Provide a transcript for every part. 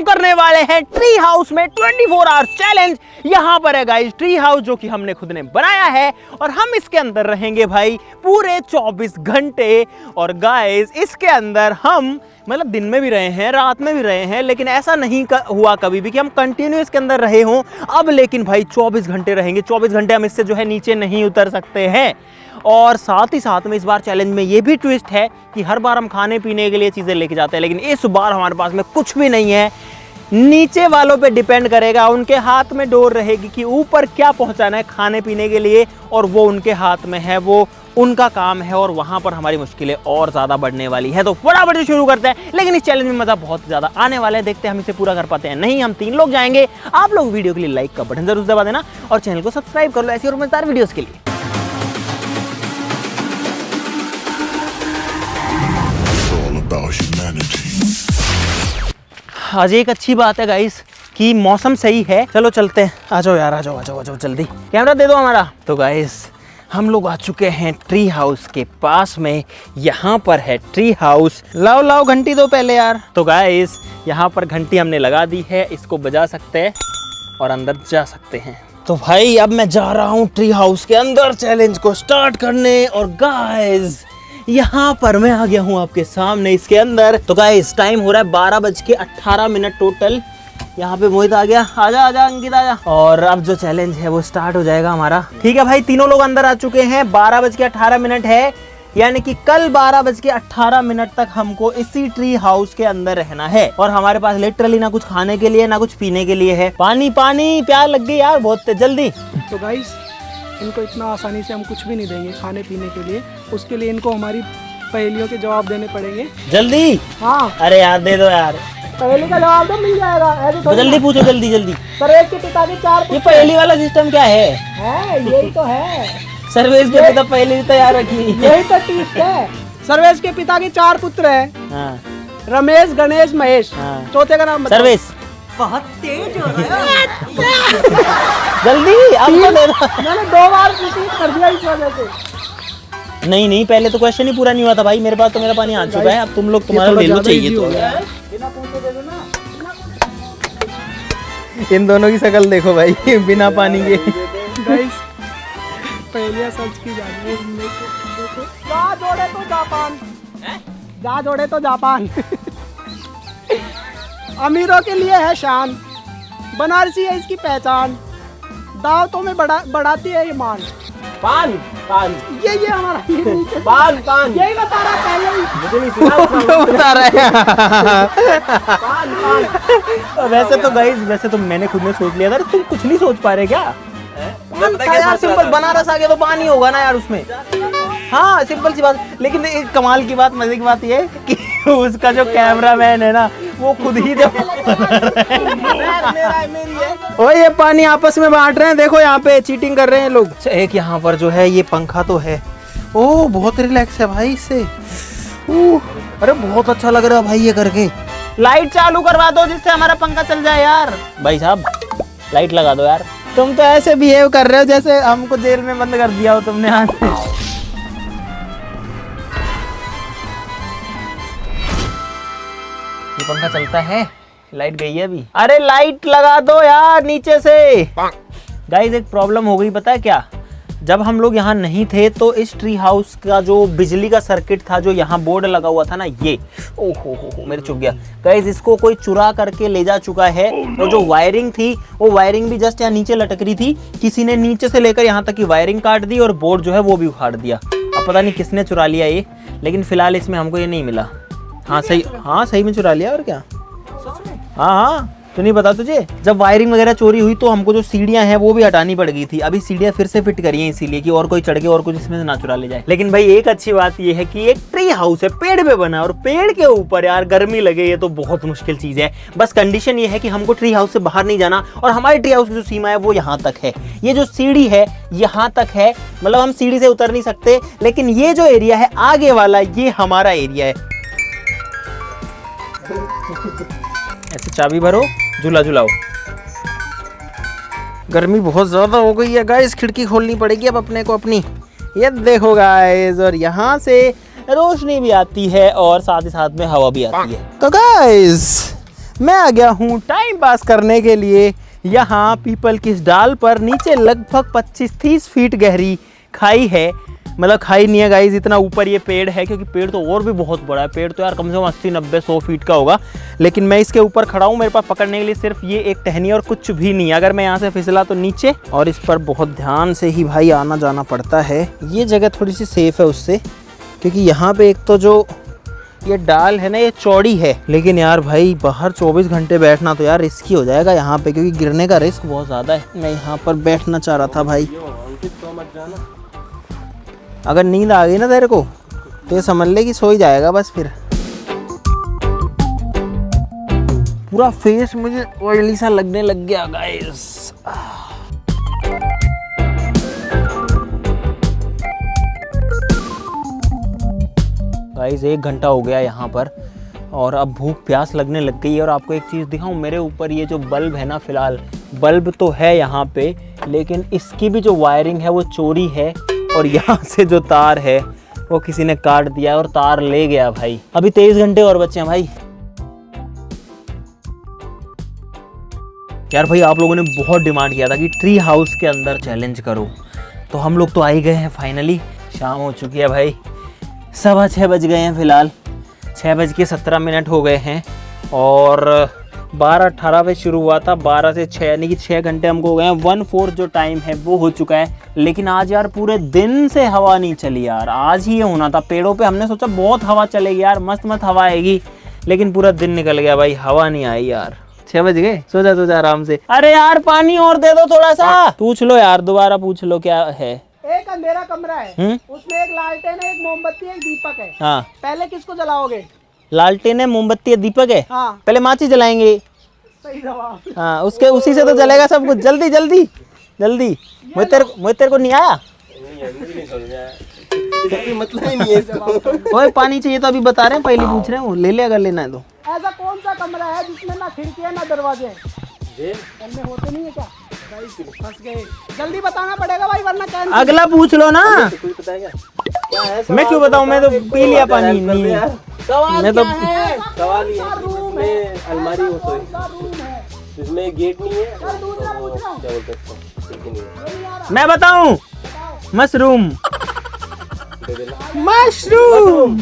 हम करने वाले हैं ट्री हाउस में 24 आवर्स चैलेंज। यहाँ पर है गाइस ट्री हाउस जो कि हमने खुद ने बनाया है और हम इसके अंदर रहेंगे भाई पूरे 24 घंटे। और गाइस इसके अंदर हम मतलब दिन में भी रहे हैं, रात में भी रहे हैं, लेकिन ऐसा नहीं हुआ कभी भी कि हम कंटिन्यू इसके अंदर रहे हों। अब लेकिन भाई 24 घंटे रहेंगे, 24 घंटे हम इससे जो है नीचे नहीं उतर सकते हैं। और साथ ही साथ में इस बार चैलेंज में ये भी ट्विस्ट है कि हर बार हम खाने पीने के लिए चीज़ें लेके जाते हैं, लेकिन इस बार हमारे पास में कुछ भी नहीं है। नीचे वालों पे डिपेंड करेगा, उनके हाथ में डोर रहेगी कि ऊपर क्या पहुंचाना है खाने पीने के लिए, और वो उनके हाथ में है, वो उनका काम है। और वहां पर हमारी मुश्किलें और ज़्यादा बढ़ने वाली है। तो फटाफट से शुरू करते हैं। लेकिन इस चैलेंज में मज़ा बहुत ज़्यादा आने वाला है, देखते हैं हम इसे पूरा कर पाते हैं नहीं। हम 3 लोग जाएंगे। आप लोग वीडियो के लिए लाइक का बटन जरूर दबा देना और चैनल को सब्सक्राइब कर लो ऐसी और मजेदार वीडियोज़ के लिए। आज एक अच्छी बात है गाइस कि मौसम सही है। चलो चलते हैं, आ जाओ यार, आ जाओ आ जाओ आ जाओ जल्दी, कैमरा दे दो हमारा। तो गाइस हम लोग आ चुके हैं ट्री हाउस के पास में। यहाँ पर है ट्री हाउस। लाओ लाओ घंटी दो पहले यार। तो गाइस यहाँ पर घंटी हमने लगा दी है, इसको बजा सकते हैं और अंदर जा सकते हैं। तो भाई अब मैं जा रहा हूँ ट्री हाउस के अंदर चैलेंज को स्टार्ट करने। और गाइस यहाँ पर मैं आ गया हूँ आपके सामने इसके अंदर। तो गाइस टाइम हो रहा है 12:18 टोटल। यहाँ पे मोहित आ गया, आजा आजा अंकित आजा। और अब जो चैलेंज है वो स्टार्ट हो जाएगा हमारा। ठीक है भाई, तीनों लोग अंदर आ चुके हैं। 12:18 है, यानी कि कल 12:18 तक हमको इसी ट्री हाउस के अंदर रहना है। और हमारे पास लिटरली ना कुछ खाने के लिए ना कुछ पीने के लिए है। पानी पानी प्यास लग गई यार बहुत जल्दी। तो गाइस इनको इतना आसानी से हम कुछ भी नहीं देंगे खाने पीने के लिए, उसके लिए इनको हमारी पहेलियों के जवाब देने पड़ेंगे। जल्दी? हाँ अरे यार दे दो यार, पहेली का जवाब तो मिल जाएगा। ऐसे तो जल्दी पूछो, जल्दी जल्दी। सर्वेश के पिता के 4 ये पहेली वाला सिस्टम क्या है? यही तो है। सर्वेश के पिता पहेली तैयार रखी, यही तो ट्विस्ट है। सर्वेश के पिता के 4 पुत्र हैं। हाँ। रमेश, गणेश, महेश। हाँ। चौथे का नाम बताओ। सर्वेश। बहुत तेज हो रहा है। जल्दी अब तो दे दो। मैंने 2 बार रिपीट कर दिया इस वजह से। नहीं नहीं, पहले तो क्वेश्चन ही पूरा नहीं हुआ था भाई। मेरे पास तो मेरा पानी आ चुका है। अब तुम लोग तुम्हारा ले लो चाहिए तो। बिना पूछे दे दो ना। इन दोनों की शक्ल देखो भाई, बिना पानी के। गाइस पहेलियां सर्च की जा रही है इनमें से। देखो जा जोड़े तो जापान, जा जोड़े तो जापान। अमीरों के लिए है शान, बनारसी है इसकी पहचान, दावतों में बढ़ाती है ये मान। पान पान ये हमारा पान पान यही बता रहा पहले ही। मुझे नहीं सुना, बता रहा है। पान पान। वैसे तो गाइस, वैसे तो मैंने खुद में सोच लिया था। तुम कुछ नहीं सोच पा रहे क्या? यार सिंपल, बनारस आ गया तो पानी होगा ना यार उसमें। हाँ सिंपल सी बात। लेकिन एक कमाल की बात, मजे की बात ये है कि उसका जो कैमरामैन है ना वो खुद ही जब ओए ये पानी आपस में बांट रहे हैं। देखो यहाँ पे चीटिंग कर रहे हैं लोग। एक यहाँ पर जो है ये पंखा तो है, ओ बहुत रिलैक्स है भाई इससे। अरे बहुत अच्छा लग रहा है भाई ये करके। लाइट चालू करवा दो जिससे हमारा पंखा चल जाए यार। भाई साहब लाइट लगा दो यार। तुम तो ऐसे बिहेव कर रहे हो जैसे हमको जेल में बंद कर दिया हो तुमने आज। ये पंखा चलता है, लाइट गई है अभी। अरे लाइट लगा दो यार नीचे से। गाइस एक प्रॉब्लम हो गई, पता है क्या? जब हम लोग यहाँ नहीं थे तो इस ट्री हाउस का जो बिजली का सर्किट था, जो यहाँ बोर्ड लगा हुआ था ना, ये ओहो मेरे चुक गया गाइस। इसको कोई चुरा करके ले जा चुका है। और जो वायरिंग थी वो वायरिंग भी जस्ट यहाँ नीचे लटक रही थी। किसी ने नीचे से लेकर यहाँ तक की वायरिंग काट दी और बोर्ड जो है वो भी उखाड़ दिया। अब पता नहीं किसने चुरा लिया ये, लेकिन फिलहाल इसमें हमको ये नहीं मिला। हाँ सही में चुरा लिया। और क्या? हाँ तो नहीं पता तुझे? जब वायरिंग वगैरह चोरी हुई तो हमको जो सीढ़ियां हैं वो भी हटानी पड़ गई थी। अभी सीढ़ियां फिर से फिट करी हैं इसीलिए कि और कोई चढ़ के और कुछ इसमें से ना चुरा ले जाए। लेकिन भाई एक अच्छी बात ये है कि एक ट्री हाउस है, पेड़ पे बना, और पेड़ के ऊपर यार गर्मी लगे ये तो बहुत मुश्किल चीज है। बस कंडीशन ये है कि हमको ट्री हाउस से बाहर नहीं जाना, और हमारे ट्री हाउस की जो सीमा है वो यहाँ तक है। ये जो सीढ़ी है यहाँ तक है, मतलब हम सीढ़ी से उतर नहीं सकते। लेकिन ये जो एरिया है आगे वाला, ये हमारा एरिया है। ऐसे चाबी भरो, झूला झुलाओ। गर्मी बहुत ज्यादा हो गई है गाइस, खिड़की खोलनी पड़ेगी अब अपने को अपनी। ये देखो गाइस, और यहाँ से रोशनी भी आती है और साथ ही साथ में हवा भी आती है। तो गाइस मैं आ गया हूँ टाइम पास करने के लिए। यहाँ पीपल की इस डाल पर नीचे लगभग 25-30 फीट गहरी खाई है। मतलब खाई नहीं है गाइस, इतना ऊपर ये पेड़ है, क्योंकि पेड़ तो और भी बहुत बड़ा है। पेड़ तो यार कम से कम 80-90-100 फीट का होगा, लेकिन मैं इसके ऊपर खड़ा हूँ। मेरे पास पकड़ने के लिए सिर्फ ये एक टहनी और कुछ भी नहीं है। अगर मैं यहाँ से फिसला तो नीचे, और इस पर बहुत ध्यान से ही भाई आना जाना पड़ता है। ये जगह थोड़ी सी सेफ है उससे, क्योंकि यहाँ पे एक तो जो ये डाल है ना ये चौड़ी है, लेकिन यार भाई बाहर 24 घंटे बैठना तो यार रिस्की हो जाएगा यहाँ पे, क्योंकि गिरने का रिस्क बहुत ज़्यादा है। मैं यहाँ पर बैठना चाह रहा था भाई। अगर नींद आ गई ना तेरे को तो ये समझ ले कि सो ही जाएगा बस। फिर पूरा फेस मुझे ऑयली सा लगने लग गया गाइस। गाइस 1 घंटा हो गया यहाँ पर, और अब भूख प्यास लगने लग गई है। और आपको एक चीज़ दिखाऊं, मेरे ऊपर ये जो बल्ब है ना, फिलहाल बल्ब तो है यहाँ पे, लेकिन इसकी भी जो वायरिंग है वो चोरी है। और यहाँ से जो तार है वो किसी ने काट दिया और तार ले गया भाई। अभी 23 घंटे और बचे हैं भाई। यार भाई आप लोगों ने बहुत डिमांड किया था कि ट्री हाउस के अंदर चैलेंज करो, तो हम लोग तो आ ही गए हैं फाइनली। शाम हो चुकी है भाई, 6:15 बज गए हैं फिलहाल। 6:17 हो गए हैं, और 12:18 पे शुरू हुआ था, 12 से 6 यानी कि 6 घंटे हमको हो गए हैं। 1/4 जो टाइम है वो हो चुका है। लेकिन आज यार पूरे दिन से हवा नहीं चली यार। आज ही ये होना था पेड़ों पे, हमने सोचा बहुत हवा चलेगी यार, मस्त मस्त हवा आएगी, लेकिन पूरा दिन निकल गया भाई, हवा नहीं आई यार। 6 बज गए, सो जा आराम से। अरे यार पानी और दे दो थोड़ा सा। पूछ लो यार, दोबारा पूछ लो क्या है। एक अंधेरा कमरा है, उसमें एक लालटेन है, एक मोमबत्ती है, एक दीपक है। हाँ, पहले किसको जलाओगे? लालटेन है, मोमबत्ती है, दीपक है। हाँ। पहले माचिस जलाएंगे। सही जवाब। हाँ, उसके उसी से तो जलेगा सब कुछ। जल्दी जल्दी जल्दी। मुझे तेरे को नहीं आया? मतलब ही नहीं है। ओए पानी चाहिए तो अभी बता रहे हैं, पहले पूछ रहे हैं, ले ले अगर लेना है तो। ऐसा कौन सा कमरा है जिसमें ना खिड़की है ना दरवाजे हैं? में होते नहीं है क्या? फंस गए। जल्दी बताना पड़ेगा भाई, वरना क्या। अगला पूछ लो ना। कोई बताएगा? मैं क्यों बताऊं, मैं तो पी लिया पानी। नहीं मैं तो सवाल ये है जिसमें अलमारी हो सोई, जिसमें गेट नहीं है, क्या बोलते हैं इसको? मैं बताऊं, मशरूम। मशरूम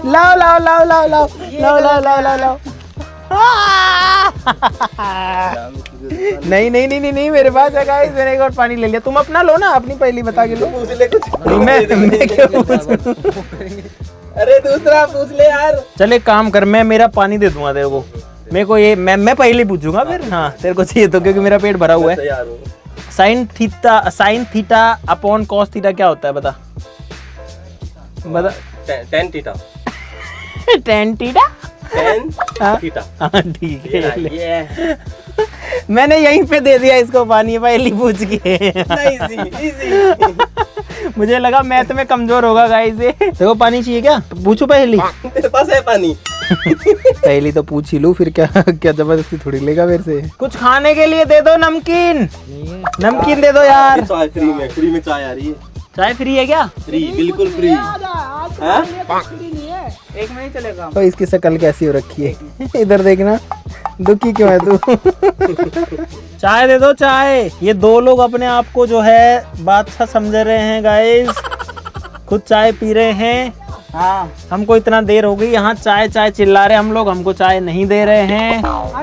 लाओ लाओ लाओ लाओ लाओ लाओ लाओ लाओ लाओ लाओ। नहीं नहीं नहीं नहीं नहीं, मेरे पास है गाइस, मैंने एक और पानी ले लिया। तुम अपना लो ना, अपनी पहली बता के लो। पूछ ले कुछ। मैं क्यों पूछूं? अरे दूसरा पूछ ले यार। चल एक काम कर, मैं मेरा पानी दे दूंगा तेरे को। मेरे को ये मैं पहले पूछूंगा फिर। हाँ तेरे को चाहिए तो, क्योंकि मेरा पेट भरा हुआ है। Sine theta upon cos theta क्या होता है बता? बता। Tan theta. Tan theta. हाँ ठीक है। मैंने यहीं पे दे दिया इसको पानी, पहली पूछ के। मुझे लगा मैथ में कमजोर होगा गाइस। देखो पानी चाहिए क्या? पूछो पहली। तेरे पास है पानी? पहली तो पूछ ही लूं, फिर क्या क्या जबरदस्ती थोड़ी लेगा मेरे से। कुछ खाने के लिए दे दो, नमकीन। नमकीन दे दो यार। चाय फ्री में चाय आ रही है। चाय फ्री है क्या? फ्री, बिल्कुल फ्री। एक में ही चलेगा। तो इसकी शक्ल कैसी हो रखी है, इधर देखना। दुखी क्यों है तू? चाय दे दो चाय। ये दो लोग अपने आप को जो है बादशाह समझ रहे हैं गाइस, खुद चाय पी रहे हैं। हाँ, हमको इतना देर हो गई यहाँ चाय चाय चिल्ला रहे हम लोग, हमको चाय नहीं दे रहे हैं।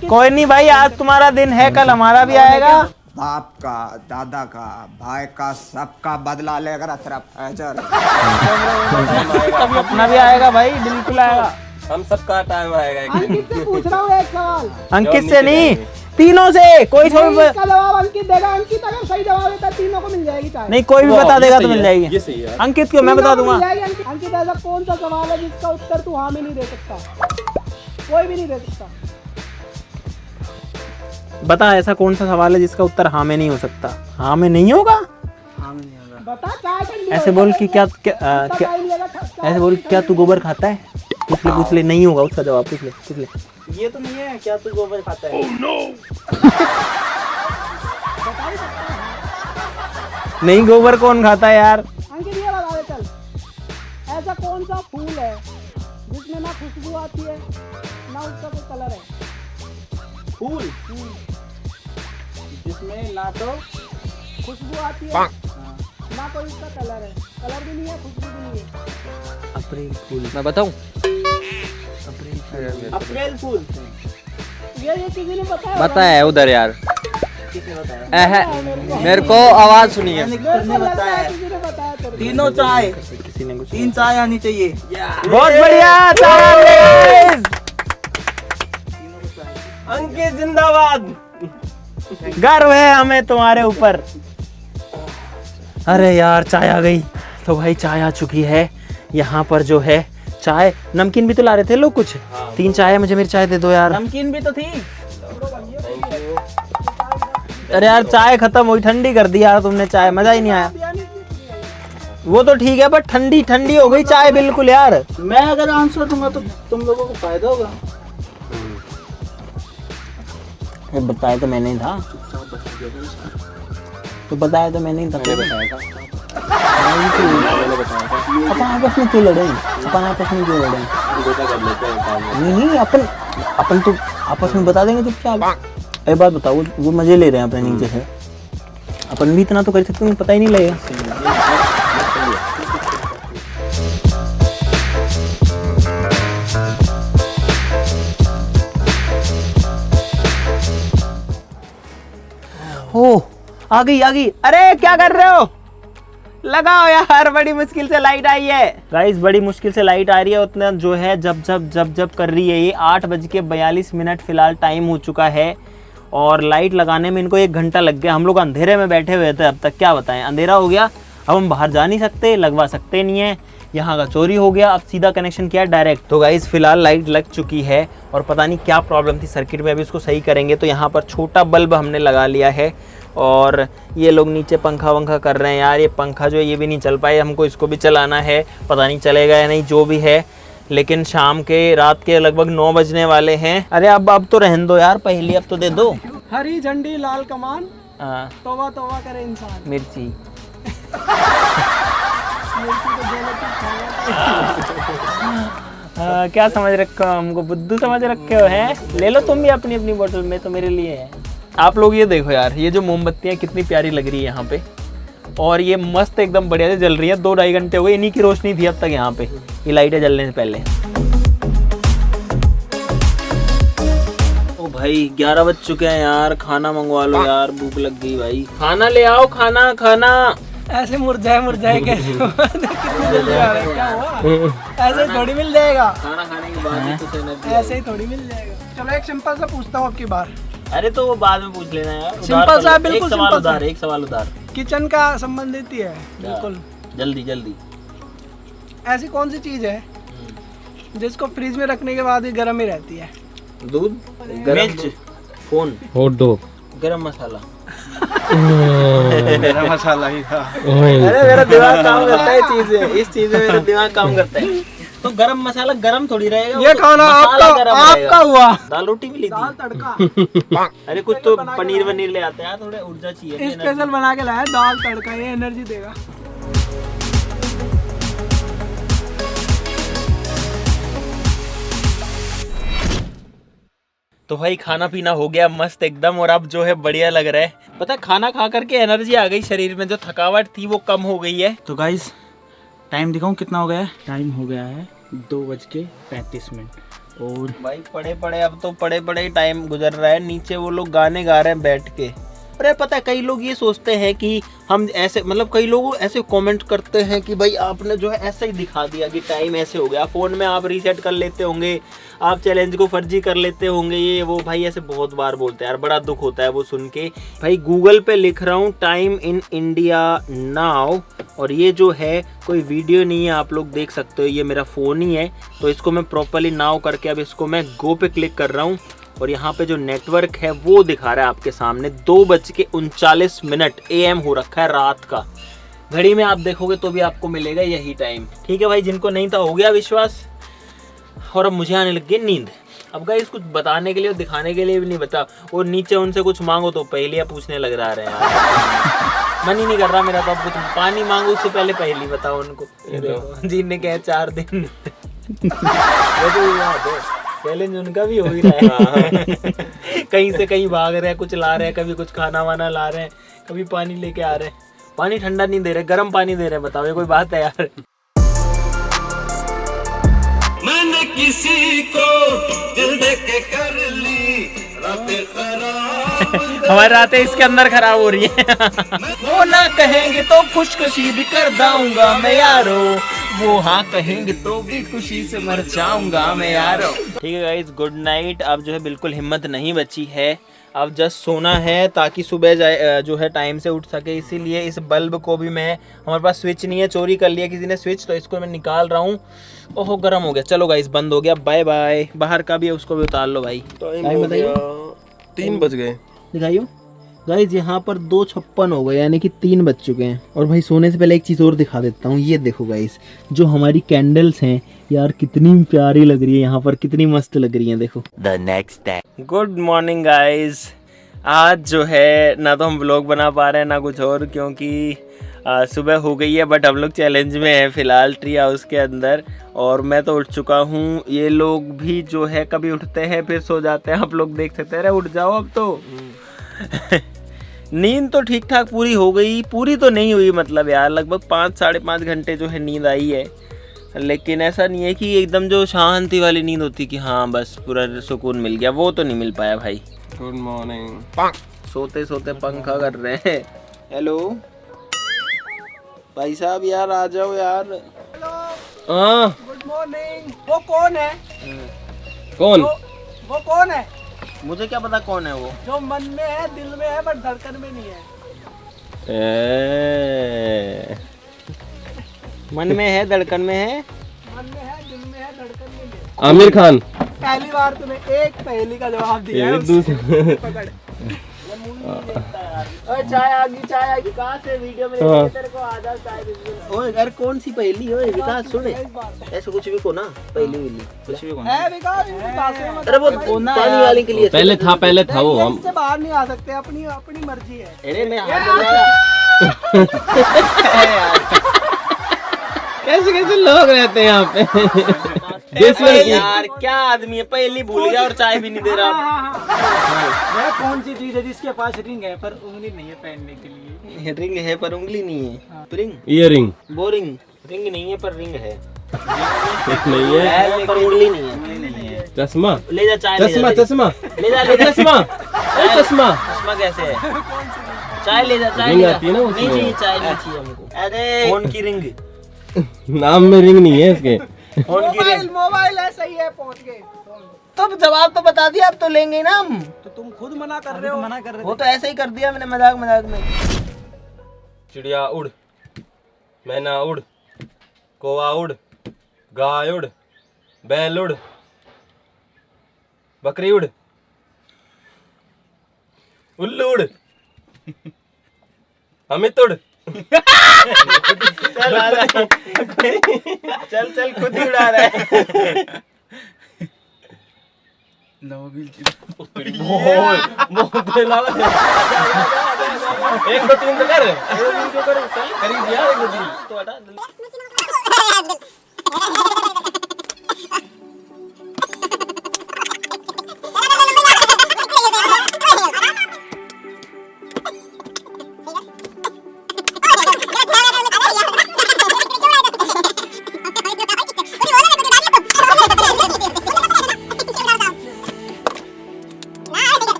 कोई नहीं भाई, आज तुम्हारा दिन है, कल हमारा भी आएगा। बाप का, दादा का, भाई का, सबका बदला लेकर कभी अपना भी आएगा भाई, बिल्कुल आएगा। हम सबका टाइम आएगा एक दिन। अंकित से पूछ रहा हूँ एक सवाल। अंकित से नहीं, तीनों से कोई इसका जवाब अंकित देगा। अंकित अगर सही जवाब देता है तीनों को मिल जाएगी चाय। नहीं, कोई भी बता देगा तो मिल जाएगी। ये सही है। अंकित क्यों, मैं बता दूंगा। अंकित ऐसा कौन सा सवाल है जिसका उत्तर तू हाँ में नहीं दे सकता? कोई भी नहीं दे सकता। बता, ऐसा कौन सा सवाल है जिसका उत्तर हाँ में नहीं हो सकता? हाँ में नहीं होगा? बता। ऐसे बोल कि क्या ऐसे बोल क्या तू गोबर खाता है? पूछ ले नहीं होगा उसका जवाब। पूछ ले। ये तो नहीं है, क्या तू गोबर खाता है? नहीं, गोबर कौन खाता है यार? अंकित ये बता दे चल, ऐसा कौन सा फूल है जिसमें ना खुशबू आती है ना उसका कोई कलर है। फूल जिसमें ना तो खुशबू आती है ना कोई उसका कलर है, कलर भी नहीं है, खुशबू भी नहीं है। अप्रैल फूल। मैं बताऊं? अप्रैल फूल। ये किसी ने बताया बताया है उधर यार। किसने बताया? मेरे को आवाज सुनिए। किसने बताया? किसी ने बताया तेरे को। तीनों चाय, किसी ने कुछ 3 चाय आनी चाहिए। बहुत बढ़िया चाय। अंकित जिंदाबाद। गर्व है हमें तुम्हारे ऊपर। अरे यार चाय आ गई। तो भाई चाय आ चुकी है। यहाँ पर जो है चाय, नमकीन भी तो ला रहे थे लोग कुछ। 3 चाय है, मुझे मेरी चाय दे दो यार। नमकीन भी तो थी। अरे यार चाय खत्म हुई, ठंडी कर दी यार तुमने चाय, मजा ही नहीं आया। वो तो ठीक है बट ठंडी ठंडी हो गई चाय बिल्कुल यार। मैं अगर आंसर दूंगा तो तुम लोगों को फायदा होगा। बताया तो मैंने ही था। तो बताया तो मैंने ही था। अपन आपस में क्यों लड़े? अपन आपस में क्यों लड़े? नहीं अपन तो आपस में बता देंगे चुपचाप। एक बात बताओ, वो मजे ले रहे हैं अपने नीचे से, अपन भी इतना तो कर सकते हैं, पता ही नहीं लगेगा। ओ आ गई। अरे क्या कर रहे हो? लगाओ यार, बड़ी मुश्किल से लाइट आई है। गाइस बड़ी मुश्किल से लाइट आ रही है। उतना जो है जब कर रही है ये 8:42 फिलहाल टाइम हो चुका है। और लाइट लगाने में इनको 1 घंटा लग गया। हम लोग अंधेरे में बैठे हुए थे अब तक, क्या बताएं, अंधेरा हो गया। अब हम बाहर जा नहीं सकते, लगवा सकते नहीं है, यहाँ का चोरी हो गया। अब सीधा कनेक्शन किया डायरेक्ट। तो गाइस फिलहाल लाइट लग चुकी है और पता नहीं क्या प्रॉब्लम थी सर्किट में, अभी इसको सही करेंगे। तो यहाँ पर छोटा बल्ब हमने लगा लिया है और ये लोग नीचे पंखा वंखा कर रहे हैं। यार ये पंखा जो है ये भी नहीं चल पाए, हमको इसको भी चलाना है, पता नहीं चलेगा या नहीं, जो भी है। लेकिन शाम के रात के लगभग 9 बजने वाले हैं। अरे अब तो रहने दो यार, पहली अब तो दे दो। हरी झंडी लाल कमान, हाँ, तौबा तौबा करे इंसान। मिर्ची। क्या समझ रखे हो हमको? बुद्धू समझ रखे हो हैं? ले लो तुम भी अपनी अपनी बोतल में, तो मेरे लिए है। आप लोग ये देखो यार, ये जो मोमबत्तियाँ कितनी प्यारी लग रही है यहाँ पे, और ये मस्त एकदम बढ़िया से जल रही है। 2-2.5 घंटे हो गए, इन्हीं की रोशनी थी अब तक यहाँ पे, ये लाइटें जलने से पहले। ओ भाई 11 बज चुके हैं यार, खाना मंगवा लो यार, भूख लग गई भाई। खाना ले आओ, खाना। ऐसे मुरझाए कैसे? कितनी जल्दी आ रहा है, क्या हुआ? ऐसे थोड़ी मिल जाएगा, खाना खाने के बाद ही कुछ एनर्जी। ऐसे ही थोड़ी मिल जाएगा। चलो एक सिंपल सा पूछता हूँ आपकी बार। अरे तो वो बाद में पूछ लेना यार। सिंपल सा, बिल्कुल एक सवाल उधार। किचन का संबंधित ही है बिल्कुल। जल्दी। ऐसी कौन सी चीज है जिसको फ्रिज में रखने के बाद भी गर्म ही रहती है? दूध, मिर्च, फोन, और दो गरम मसाला। मेरा मसाला ही था। अरे मेरा दिमाग काम करता है इस चीज में मेरा दिमाग काम करता है। तो गरम मसाला गरम थोड़ी रहेगा, ये खाना आपका हुआ। दाल रोटी मिली दाल थी। तड़का। अरे कुछ तो पनीर वनीर ले आते हैं, थोड़े ऊर्जा चाहिए। स्पेशल बना के लाया दाल तड़का, ये एनर्जी देगा। तो भाई खाना पीना हो गया मस्त एकदम, और अब जो है बढ़िया लग रहा है। पता है खाना खा करके एनर्जी आ गई शरीर में, जो थकावट थी वो कम हो गई है। तो गाइस टाइम दिखाऊं कितना हो गया है? टाइम हो गया है 2:35 और भाई पड़े अब तो पड़े टाइम गुजर रहा है। नीचे वो लोग गाने गा रहे हैं बैठ के। अरे पता है कई लोग ये सोचते हैं कि हम ऐसे, मतलब कई लोग ऐसे कमेंट करते हैं कि भाई आपने जो है ऐसे ही दिखा दिया कि टाइम ऐसे हो गया, फ़ोन में आप रीसेट कर लेते होंगे, आप चैलेंज को फर्जी कर लेते होंगे, ये वो। भाई ऐसे बहुत बार बोलते हैं यार, बड़ा दुख होता है वो सुन के। भाई गूगल पे लिख रहा हूँ टाइम इन इंडिया नाउ, और ये जो है कोई वीडियो नहीं है, आप लोग देख सकते हो, ये मेरा फ़ोन ही है। तो इसको मैं प्रॉपरली नाउ करके अब इसको मैं गो पे क्लिक कर रहा हूँ, और यहाँ पे जो नेटवर्क है वो दिखा रहा है आपके सामने 2:39 AM हो रखा है रात का। घड़ी में आप देखोगे तो भी आपको मिलेगा यही टाइम। ठीक है भाई, जिनको नहीं था हो गया विश्वास। और अब मुझे आने लग गई नींद। अब गाइस कुछ बताने के लिए और दिखाने के लिए भी नहीं बता, और नीचे उनसे कुछ मांगो तो पहेलियाँ पूछने लग रहा है यार। मन ही नहीं कर रहा मेरा तो अब कुछ पानी मांगो उससे पहले पहेली बताओ उनको। जीने के 4 दिन चैलेंज उनका भी हो ही रहा है। कहीं से कहीं भाग रहे हैं, कुछ ला रहे हैं, कभी कुछ खाना वाना ला रहे हैं, कभी पानी लेके आ रहे हैं। पानी ठंडा नहीं दे रहे, गर्म पानी दे रहे हैं। बताओ ये कोई बात है यार? मैंने किसी को दिल दे के कर ली रातें खराब। हमारी रातें इसके अंदर खराब हो रही है। वो ना कहेंगे तो खुशखुशी भी कर दाऊंगा मैं यारो, वो हाँ कहेंगे तो भी खुशी से मर जाऊंगा मैं यारो। ठीक है गाइस, गुड नाइट। अब जो है बिल्कुल हिम्मत नहीं बची है, अब जस्ट सोना है ताकि सुबह जाए जो है टाइम से उठ सके। इसीलिए इस बल्ब को भी मैं, हमारे पास स्विच नहीं है, चोरी कर लिया किसी ने स्विच, तो इसको मैं निकाल रहा हूँ। ओहो गर्म हो गया। चलो गाइस बंद हो गया, बाय बाय। बाहर का भी है उसको भी उतार लो भाई। टाइम बताइए। 3 बज गए। दिखाइयो गाइज, यहाँ पर 2:56 हो गए, यानी कि 3 बज चुके हैं। और भाई सोने से पहले एक चीज़ और दिखा देता हूँ। ये देखो गाइज, जो हमारी कैंडल्स हैं यार कितनी प्यारी लग रही है यहाँ पर, कितनी मस्त लग रही है। देखो the next day. Good morning guys. आज जो है ना तो हम व्लॉग बना पा रहे हैं ना कुछ और, क्योंकि सुबह हो गई है। बट हम लोग चैलेंज में हैं फिलहाल ट्री हाउस के अंदर, और मैं तो उठ चुका हूँ। ये लोग भी जो है कभी उठते हैं फिर सो जाते हैं, आप लोग देख सकते हैं। अरे उठ जाओ अब तो। नींद तो ठीक ठाक पूरी हो गई, पूरी तो नहीं हुई मतलब यार, लगभग 5-5.5 घंटे जो है नींद आई है। लेकिन ऐसा नहीं है कि एकदम जो शांति वाली नींद होती कि हाँ बस पूरा सुकून मिल गया, वो तो नहीं मिल पाया भाई। Good morning. सोते सोते पंखा कर रहे हैं। हेलो भाई साहब यार आ जाओ यार। Hello good morning. वो कौन है? कौन? वो कौन है? मुझे क्या पता कौन है वो। जो मन में है, दिल में है, बट धड़कन में नहीं है। मन में है, धड़कन में है। मन में है, दिल में है, धड़कन में नहीं है। आमिर खान। पहली बार तूने एक पहेली का जवाब दिया है। पकड़। ओए चाय आ गई कहाँ से? वीडियो में तेरे को आ जाए चाय। ओए यार कौन सी पहेली? ओए विकास सुने, ऐसे कुछ भी को ना पहेली विली कुछ भी को ना। है विकास, अरे वो पानी वाले के लिए पहले था वो। हम से बाहर नहीं आ सकते, अपनी मर्जी है। अरे मैं हाथ जल रहा। कैसे कैसे लोग रहते हैं यहाँ पे। यार क्या आदमी है, पहली भूल गया और चाय भी नहीं दे रहा। वह कौन सी चीज है जिसके पास रिंग है पर उंगली नहीं है पहनने के लिए? रिंग है पर उंगली नहीं है। Ring earring. बोरिंग। रिंग नहीं है पर रिंग है। नहीं है पर उंगली नहीं है। चश्मा। ले जा चाय। चश्मा चश्मा ले जा चश्मा। चश्मा चश्मा कैसे है? चाय ले जा, चाय रिंग ले जा। आती है ना उसमें। नहीं चाहिए, चाय नहीं चाहिए हमको। अरे फोन की रिंग। नाम में रिंग नहीं है इसके। फोन की रिंग। मोबाइल है, सही है, पहुंच गए। तो जवाब तो बता दिया, अब तो लेंगे ना हम। तो तुम खुद मना कर रहे हो। मना कर रहे वो तो ऐसे ही कर दिया मैंने मजाक में। चिड़िया उड़, मैना उड़, कौवा उड़, गाय उड़, बैल उड़, बकरी उड़, उल्लू उड़, अमित उड़। चल आ रहा है। चल खुद ही उड़ा रहा है। एक दो तीन तो कर। करीब यार, 1 2 3 तो हटा।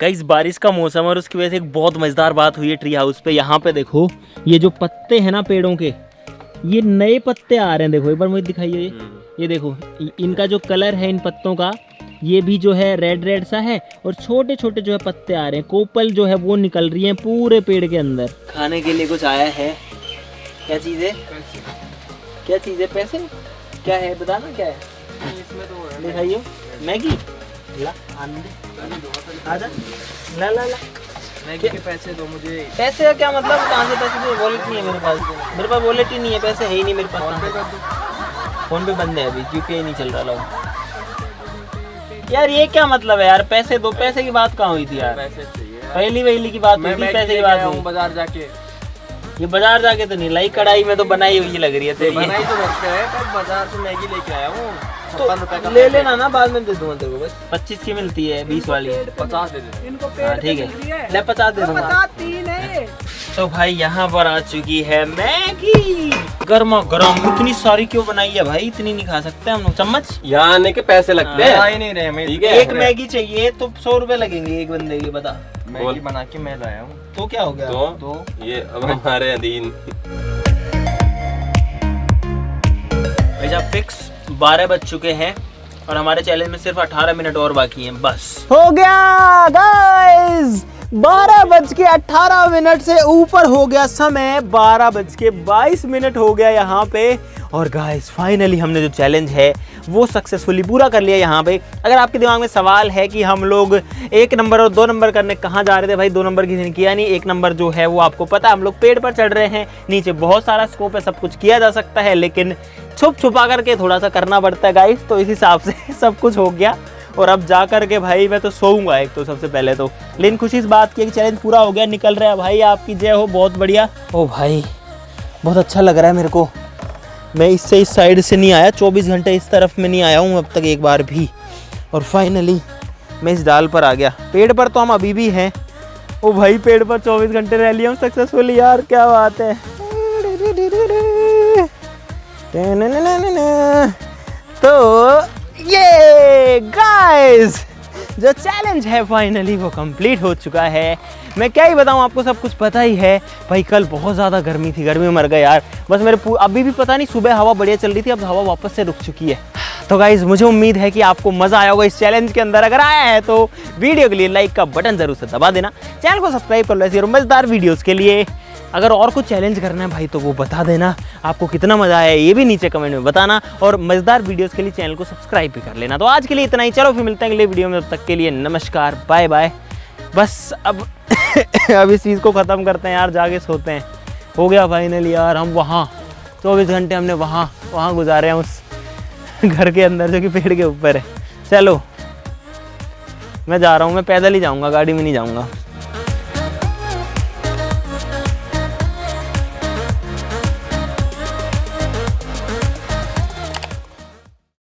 गाइस बारिश का मौसम और उसकी वजह से एक बहुत मजेदार बात हुई है ट्री हाउस पे। यहाँ पे देखो ये जो पत्ते हैं ना पेड़ों के, ये नए पत्ते आ रहे हैं। देखो एक बार मुझे दिखाइए। ये देखो इनका जो कलर है इन पत्तों का, ये भी जो है रेड रेड सा है और छोटे छोटे जो है पत्ते आ रहे हैं, कोपल जो है वो निकल रही है पूरे पेड़ के अंदर। खाने के लिए कुछ आया है, क्या चीज़ है? क्या चीज़ है? पैसे क्या है बताना, क्या है इसमें? तो दिखाइयो। मैगी ला आजा, ला ला ला मैगी के पैसे दो मुझे। पैसे का क्या मतलब? कहाँ से पैसे दो? वॉलेट नहीं है मेरे पास, मेरे पास वॉलेट ही नहीं है, पैसे है ही नहीं मेरे पास। फोन पे बंद है अभी, यूपीआई नहीं चल रहा लोग। यार ये क्या मतलब है यार? पैसे दो, पैसे की बात कहाँ हुई थी यार? पैसे चाहिए। पहली की बात हुई थी, पैसे की बात हुई। बाजार जाके, ये बाजार जाके तो नहीं लाई, कढ़ाई में तो बनाई हुई लग रही है तेरी। बनाई तो घर पे है, पर बाजार से मैगी लेके आया हूँ। तो ले लेना ना, बाद में दे दूंगा तेरे को। बस 25 की मिलती है, 20 वाली 50 दे दे। इनको हाँ पेड़ ठीक है, ले 50 दे दूंगा। 50 3 है। तो भाई यहाँ पर आ चुकी है मैगी, गर्मा गर्म। इतनी सारी क्यों बनाई है भाई? इतनी नहीं खा सकते हम लोग। चम्मच यहाँ आने के पैसे लगते हैं। आ ही नहीं रहे हमें। ठीक है। एक मैगी चाहिए तो 100 रुपए लगेंगे एक बंदे के, बता। मैगी बना के मैं लाया हूँ। तो क्या हो गया? तो ये अब हमारे अधीन। भाई साहब फिक्स 12 बज चुके हैं और हमारे चैलेंज में सिर्फ 18 मिनट और बाकी हैं, बस हो गया गाइस। 12:18 से ऊपर हो गया समय, 12:22 हो गया यहाँ पे। और गाइस फाइनली हमने जो चैलेंज है वो सक्सेसफुली पूरा कर लिया यहाँ पे। अगर आपके दिमाग में सवाल है कि हम लोग 1 नंबर और 2 नंबर करने कहाँ जा रहे थे, भाई 2 नंबर किसी ने किया नहीं। 1 नंबर जो है वो आपको पता है, हम लोग पेड़ पर चढ़ रहे हैं, नीचे बहुत सारा स्कोप है, सब कुछ किया जा सकता है, लेकिन छुप छुपा करके थोड़ा सा करना पड़ता है गाइस। तो इस हिसाब से सब कुछ हो गया और अब जा करके भाई मैं तो सोऊंगा एक तो सबसे पहले तो। लेकिन खुशी इस बात की है कि चैलेंज पूरा हो गया, निकल रहा है भाई, आपकी जय हो, बहुत बढ़िया। ओ भाई बहुत अच्छा लग रहा है मेरे को। मैं इससे इस साइड से नहीं आया, 24 घंटे इस तरफ में नहीं आया हूँ अब तक एक बार भी, और फाइनली मैं इस डाल पर आ गया। पेड़ पर तो हम अभी भी हैं। ओ भाई पेड़ पर 24 घंटे रह लिया हूँ सक्सेसफुली, यार क्या बात है। तो ये गाइस जो चैलेंज है फाइनली वो कंप्लीट हो चुका है। मैं क्या ही बताऊं, आपको सब कुछ पता ही है भाई। कल बहुत ज़्यादा गर्मी थी, गर्मी में मर गए यार। बस मेरे अभी भी पता नहीं, सुबह हवा बढ़िया चल रही थी, अब हवा वापस से रुक चुकी है। तो गाइस मुझे उम्मीद है कि आपको मज़ा आया होगा इस चैलेंज के अंदर। अगर आया है तो वीडियो के लिए लाइक का बटन ज़रूर से दबा देना, चैनल को सब्सक्राइब कर लो ऐसी मज़ेदार वीडियोज़ के लिए। अगर और कुछ चैलेंज करना है भाई तो वो बता देना, आपको कितना मज़ा आया ये भी नीचे कमेंट में बताना, और मज़ेदार वीडियोस के लिए चैनल को सब्सक्राइब भी कर लेना। तो आज के लिए इतना ही, चलो फिर मिलते हैं अगले वीडियो में, तब तक के लिए नमस्कार, बाय बाय। बस अब अब इस चीज़ को ख़त्म करते हैं यार, जाके सोते हैं। हो गया फाइनली यार, हम वहाँ 24 घंटे हमने वहाँ गुजारे हैं उस घर के अंदर जो कि पेड़ के ऊपर है। चलो मैं जा रहा हूँ, मैं पैदल ही जाऊँगा, गाड़ी में नहीं जाऊँगा।